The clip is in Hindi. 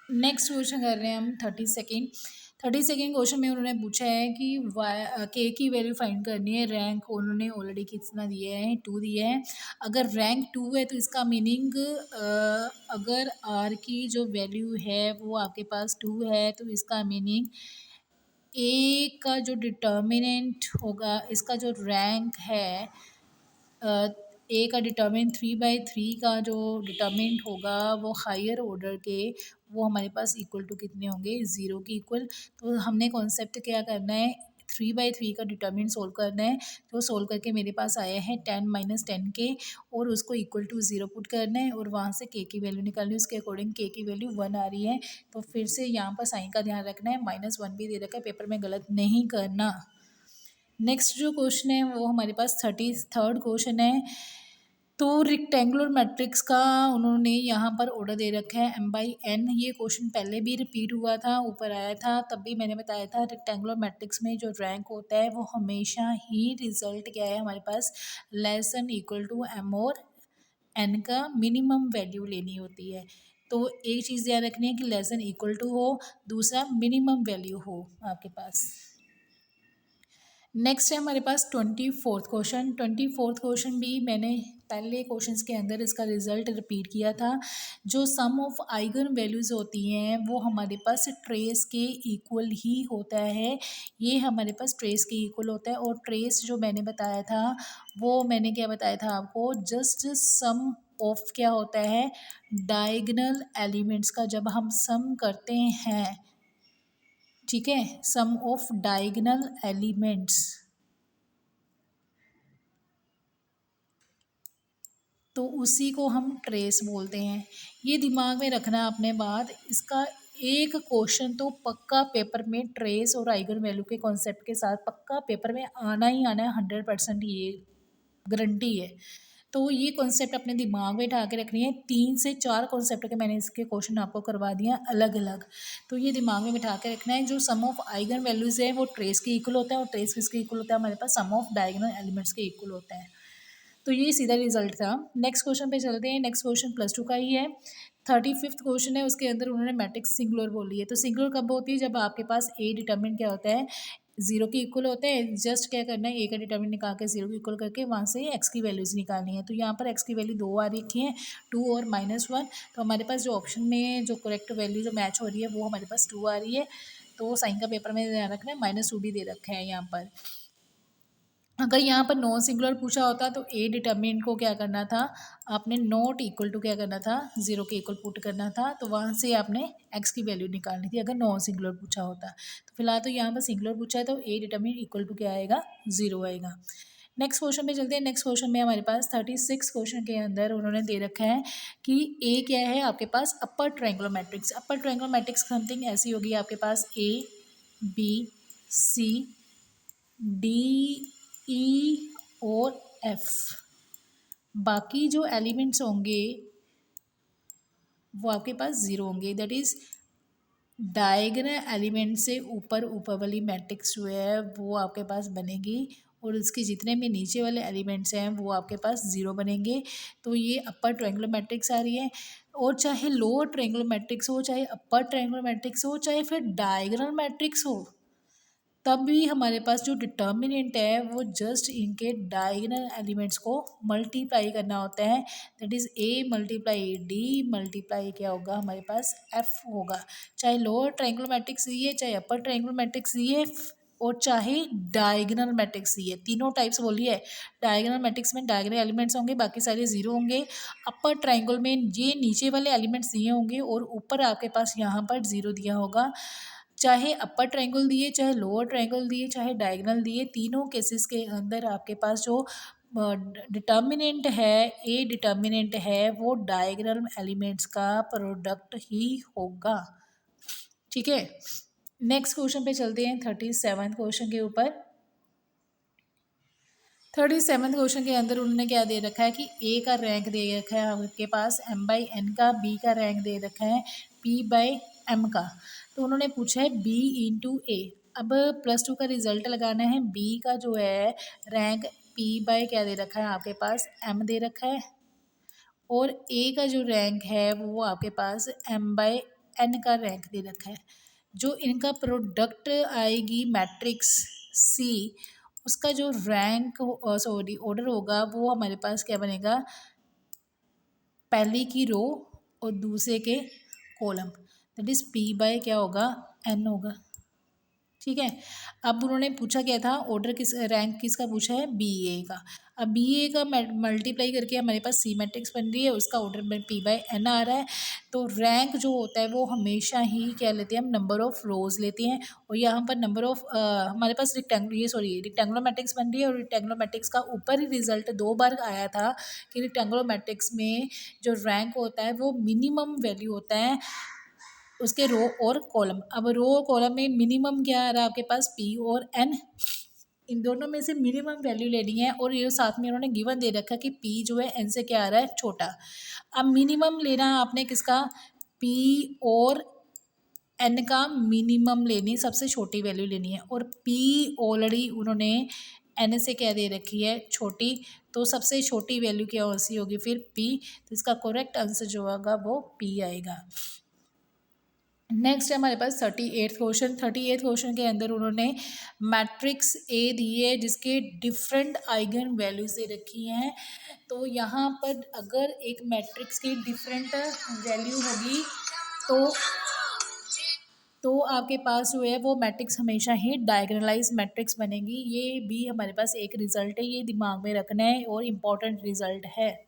नेक्स्ट क्वेश्चन कर रहे हैं हम 32nd क्वेश्चन में उन्होंने पूछा है कि के की वैल्यू फाइंड करनी है। रैंक उन्होंने ऑलरेडी कितना दिया है, 2 दिया है। अगर रैंक 2 है तो इसका मीनिंग अगर आर की जो वैल्यू है वो आपके पास 2 है तो इसका मीनिंग ए का जो डिटर्मिनेंट होगा, इसका जो रैंक है, ए का डिटर्मिनेंट 3/3 का जो डिटर्मिनेंट होगा वो हायर ऑर्डर के, वो हमारे पास इक्वल टू कितने होंगे, 0 के इक्वल। तो हमने कॉन्सेप्ट क्या करना है, 3/3 का डिटर्मिनेंट सोल्व करना है। तो सोल्व करके मेरे पास आया है 10 - 10 के, और उसको इक्वल टू 0 पुट करना है और वहाँ से के की वैल्यू निकालनी है। उसके अकॉर्डिंग के की वैल्यू 1 आ रही है। तो फिर से यहाँ पर साइन का ध्यान रखना है, -1 भी दे रखा है, पेपर में गलत नहीं करना। नेक्स्ट जो क्वेश्चन है वो हमारे पास 33rd क्वेश्चन है। तो रेक्टेंगुलर मैट्रिक्स का उन्होंने यहाँ पर ऑर्डर दे रखा है m/n। ये क्वेश्चन पहले भी रिपीट हुआ था, ऊपर आया था, तब भी मैंने बताया था रेक्टेंगुलर मैट्रिक्स में जो रैंक होता है वो हमेशा ही रिजल्ट क्या है हमारे पास, less than equal to m और n का मिनिमम वैल्यू लेनी होती है। तो एक चीज़ ध्यान रखनी है कि लेस देन इक्वल टू हो, दूसरा मिनिमम वैल्यू हो आपके पास। नेक्स्ट है हमारे पास 24th क्वेश्चन भी मैंने पहले क्वेश्चंस के अंदर इसका रिजल्ट रिपीट किया था। जो सम ऑफ आइगन वैल्यूज़ होती हैं वो हमारे पास ट्रेस के इक्वल ही होता है। ये हमारे पास ट्रेस के इक्वल होता है, और ट्रेस जो मैंने बताया था वो मैंने क्या बताया था आपको, जस्ट सम ऑफ क्या होता है, डायगोनल एलिमेंट्स का जब हम सम करते हैं, ठीक है, सम ऑफ डायगोनल एलिमेंट्स, तो उसी को हम ट्रेस बोलते हैं। ये दिमाग में रखना अपने बात। इसका एक क्वेश्चन तो पक्का पेपर में ट्रेस और आइगन वैल्यू के कॉन्सेप्ट के साथ पक्का पेपर में आना ही आना है, 100%, ये गारंटी है। तो ये कॉन्सेप्ट अपने दिमाग में उठा के रखनी है। 3 से 4 कॉन्सेप्ट के मैंने इसके क्वेश्चन आपको करवा दिए हैं अलग अलग। तो ये दिमाग में बिठा के रखना है, जो सम ऑफ आइगन वैल्यूज़ है वो ट्रेस के इक्वल होता है, और ट्रेस किसके इक्वल होता है, हमारे पास सम ऑफ डायगोनल एलिमेंट्स के इक्वल होता है। तो ये सीधा रिजल्ट था। नेक्स्ट क्वेश्चन पे चलते हैं। नेक्स्ट क्वेश्चन +2 का ही है। 35th क्वेश्चन है, उसके अंदर उन्होंने मैट्रिक्स सिंगुलर बोली है। तो सिंगुलर कब होती है, जब आपके पास ए डिटर्मिनेंट क्या होता है, 0 के इक्वल होता है। जस्ट क्या करना है, ए का डिटर्मिनेंट निकाल के 0 के इक्वल करके वहाँ से एक्स की वैल्यूज़ निकालनी है। तो यहाँ पर एक्स की वैल्यू 2 आ रखी है, 2 और -1। तो हमारे पास जो ऑप्शन में जो करेक्ट वैल्यू जो मैच हो रही है वो हमारे पास 2 आ रही है। तो साइन का पेपर में ध्यान रखना है, -2 भी दे रखा है यहाँ पर। अगर यहाँ पर नॉन सिंगुलर पूछा होता तो ए डिटर्मिनेंट को क्या करना था, आपने नॉट इक्वल टू क्या करना था, 0 के इक्वल पुट करना था। तो वहाँ से आपने एक्स की वैल्यू निकालनी थी अगर नॉन सिंगुलर पूछा होता। तो फिलहाल तो यहाँ पर सिंगुलर पूछा है, तो ए डिटर्मिनेंट इक्वल टू क्या आएगा, 0 आएगा। नेक्स्ट क्वेश्चन पे चलते हैं। नेक्स्ट क्वेश्चन में हमारे पास 36 क्वेश्चन के अंदर उन्होंने दे रखा है कि ए क्या है आपके पास, upper triangular matrix. Upper triangular matrix something ऐसी होगी आपके पास, A B C D E और एफ। बाकी जो एलिमेंट्स होंगे वो आपके पास 0 होंगे। दैट इज़ डायगोनल एलिमेंट से ऊपर ऊपर वाली मैट्रिक्स जो है वो आपके पास बनेगी, और उसके जितने भी नीचे वाले एलिमेंट्स हैं वो आपके पास 0 बनेंगे। तो ये अपर ट्रायंगुलर मैट्रिक्स आ रही है। और चाहे लोअर ट्रायंगुलर मैट्रिक्स हो, चाहे अपर ट्रायंगुलर मैट्रिक्स हो, चाहे फिर डायगोनल मैट्रिक्स हो, तब भी हमारे पास जो डिटर्मिनेंट है वो जस्ट इनके डायगोनल एलिमेंट्स को मल्टीप्लाई करना होता है। That is A multiply D multiply क्या होगा, हमारे पास एफ होगा। चाहे लोअर ट्रायंगुलर मैट्रिक्स ये, चाहे अपर ट्रायंगुलर मैट्रिक्स ये, और चाहे डायगोनल मैट्रिक्स ये, तीनों टाइप्स बोलिए। डायगोनल मैट्रिक्स में डायगोनल एलिमेंट्स होंगे, बाकी सारे 0 होंगे। अपर ट्रायंगल में ये नीचे वाले एलिमेंट्स दिए होंगे और ऊपर आपके पास यहाँ पर 0 दिया होगा। चाहे अपर ट्रायंगल दिए, चाहे लोअर ट्रायंगल दिए, चाहे डायगोनल दिए, तीनों केसेस के अंदर आपके पास जो डिटर्मिनेंट है, ए डिटर्मिनेंट है, वो डायगोनल एलिमेंट्स का प्रोडक्ट ही होगा। ठीक है, नेक्स्ट क्वेश्चन पे चलते हैं 37th क्वेश्चन के ऊपर। 37th क्वेश्चन के अंदर उन्होंने क्या दे रखा है कि ए का रैंक दे रखा है आपके पास m/n का, बी का रैंक दे रखा है p/m का। तो उन्होंने पूछा है b इंटू ए। अब +2 का रिजल्ट लगाना है। बी का जो है रैंक p/ क्या दे रखा है आपके पास, m दे रखा है, और ए का जो रैंक है वो आपके पास m/n एन का रैंक दे रखा है। जो इनका प्रोडक्ट आएगी मैट्रिक्स सी, उसका जो रैंक सॉरी ऑर्डर होगा वो हमारे पास क्या बनेगा, पहली की रो और दूसरे के column, that is P by क्या होगा, एन होगा। ठीक है। अब उन्होंने पूछा क्या था, ऑर्डर किस रैंक किसका पूछा है, बी ए का। अब बी ए का मल्टीप्लाई करके हमारे पास सी मैट्रिक्स बन रही है, उसका ऑर्डर में पी बाय एन आ रहा है। तो रैंक जो होता है वो हमेशा ही क्या लेते हैं हम, नंबर ऑफ रोज लेते हैं। और यहाँ पर नंबर ऑफ हमारे पास रिक्टेंगुलर मैट्रिक्स बन रही है, और रिक्टेंगुलर मैट्रिक्स का ऊपर ही रिजल्ट 2 बार आया था कि रिक्टेंगुलर मैट्रिक्स में जो रैंक होता है वो मिनिमम वैल्यू होता है उसके रो और कॉलम। अब रो और कॉलम में मिनिमम क्या आ रहा है आपके पास, पी और एन, इन दोनों में से मिनिमम वैल्यू लेनी है। और ये साथ में उन्होंने गिवन दे रखा कि पी जो है एन से क्या आ रहा है, छोटा। अब मिनिमम लेना है आपने किसका, पी और एन का मिनिमम लेनी, सबसे छोटी वैल्यू लेनी है। और पी ऑलरेडी उन्होंने एन से क्या दे रखी है, छोटी, तो सबसे छोटी वैल्यू क्या सी होगी फिर, पी। तो इसका करेक्ट आंसर जो होगा वो पी आएगा। नेक्स्ट है हमारे पास 38th क्वेश्चन। 38th क्वेश्चन के अंदर उन्होंने मैट्रिक्स ए दी है जिसके डिफरेंट आइगन वैल्यूज दे रखी हैं। तो यहाँ पर अगर एक मैट्रिक्स की डिफरेंट वैल्यू होगी तो आपके पास जो है वो मैट्रिक्स हमेशा ही डायगोनलाइज मैट्रिक्स बनेगी। ये भी हमारे पास एक रिजल्ट है, ये दिमाग में रखना है और इम्पॉर्टेंट रिजल्ट है।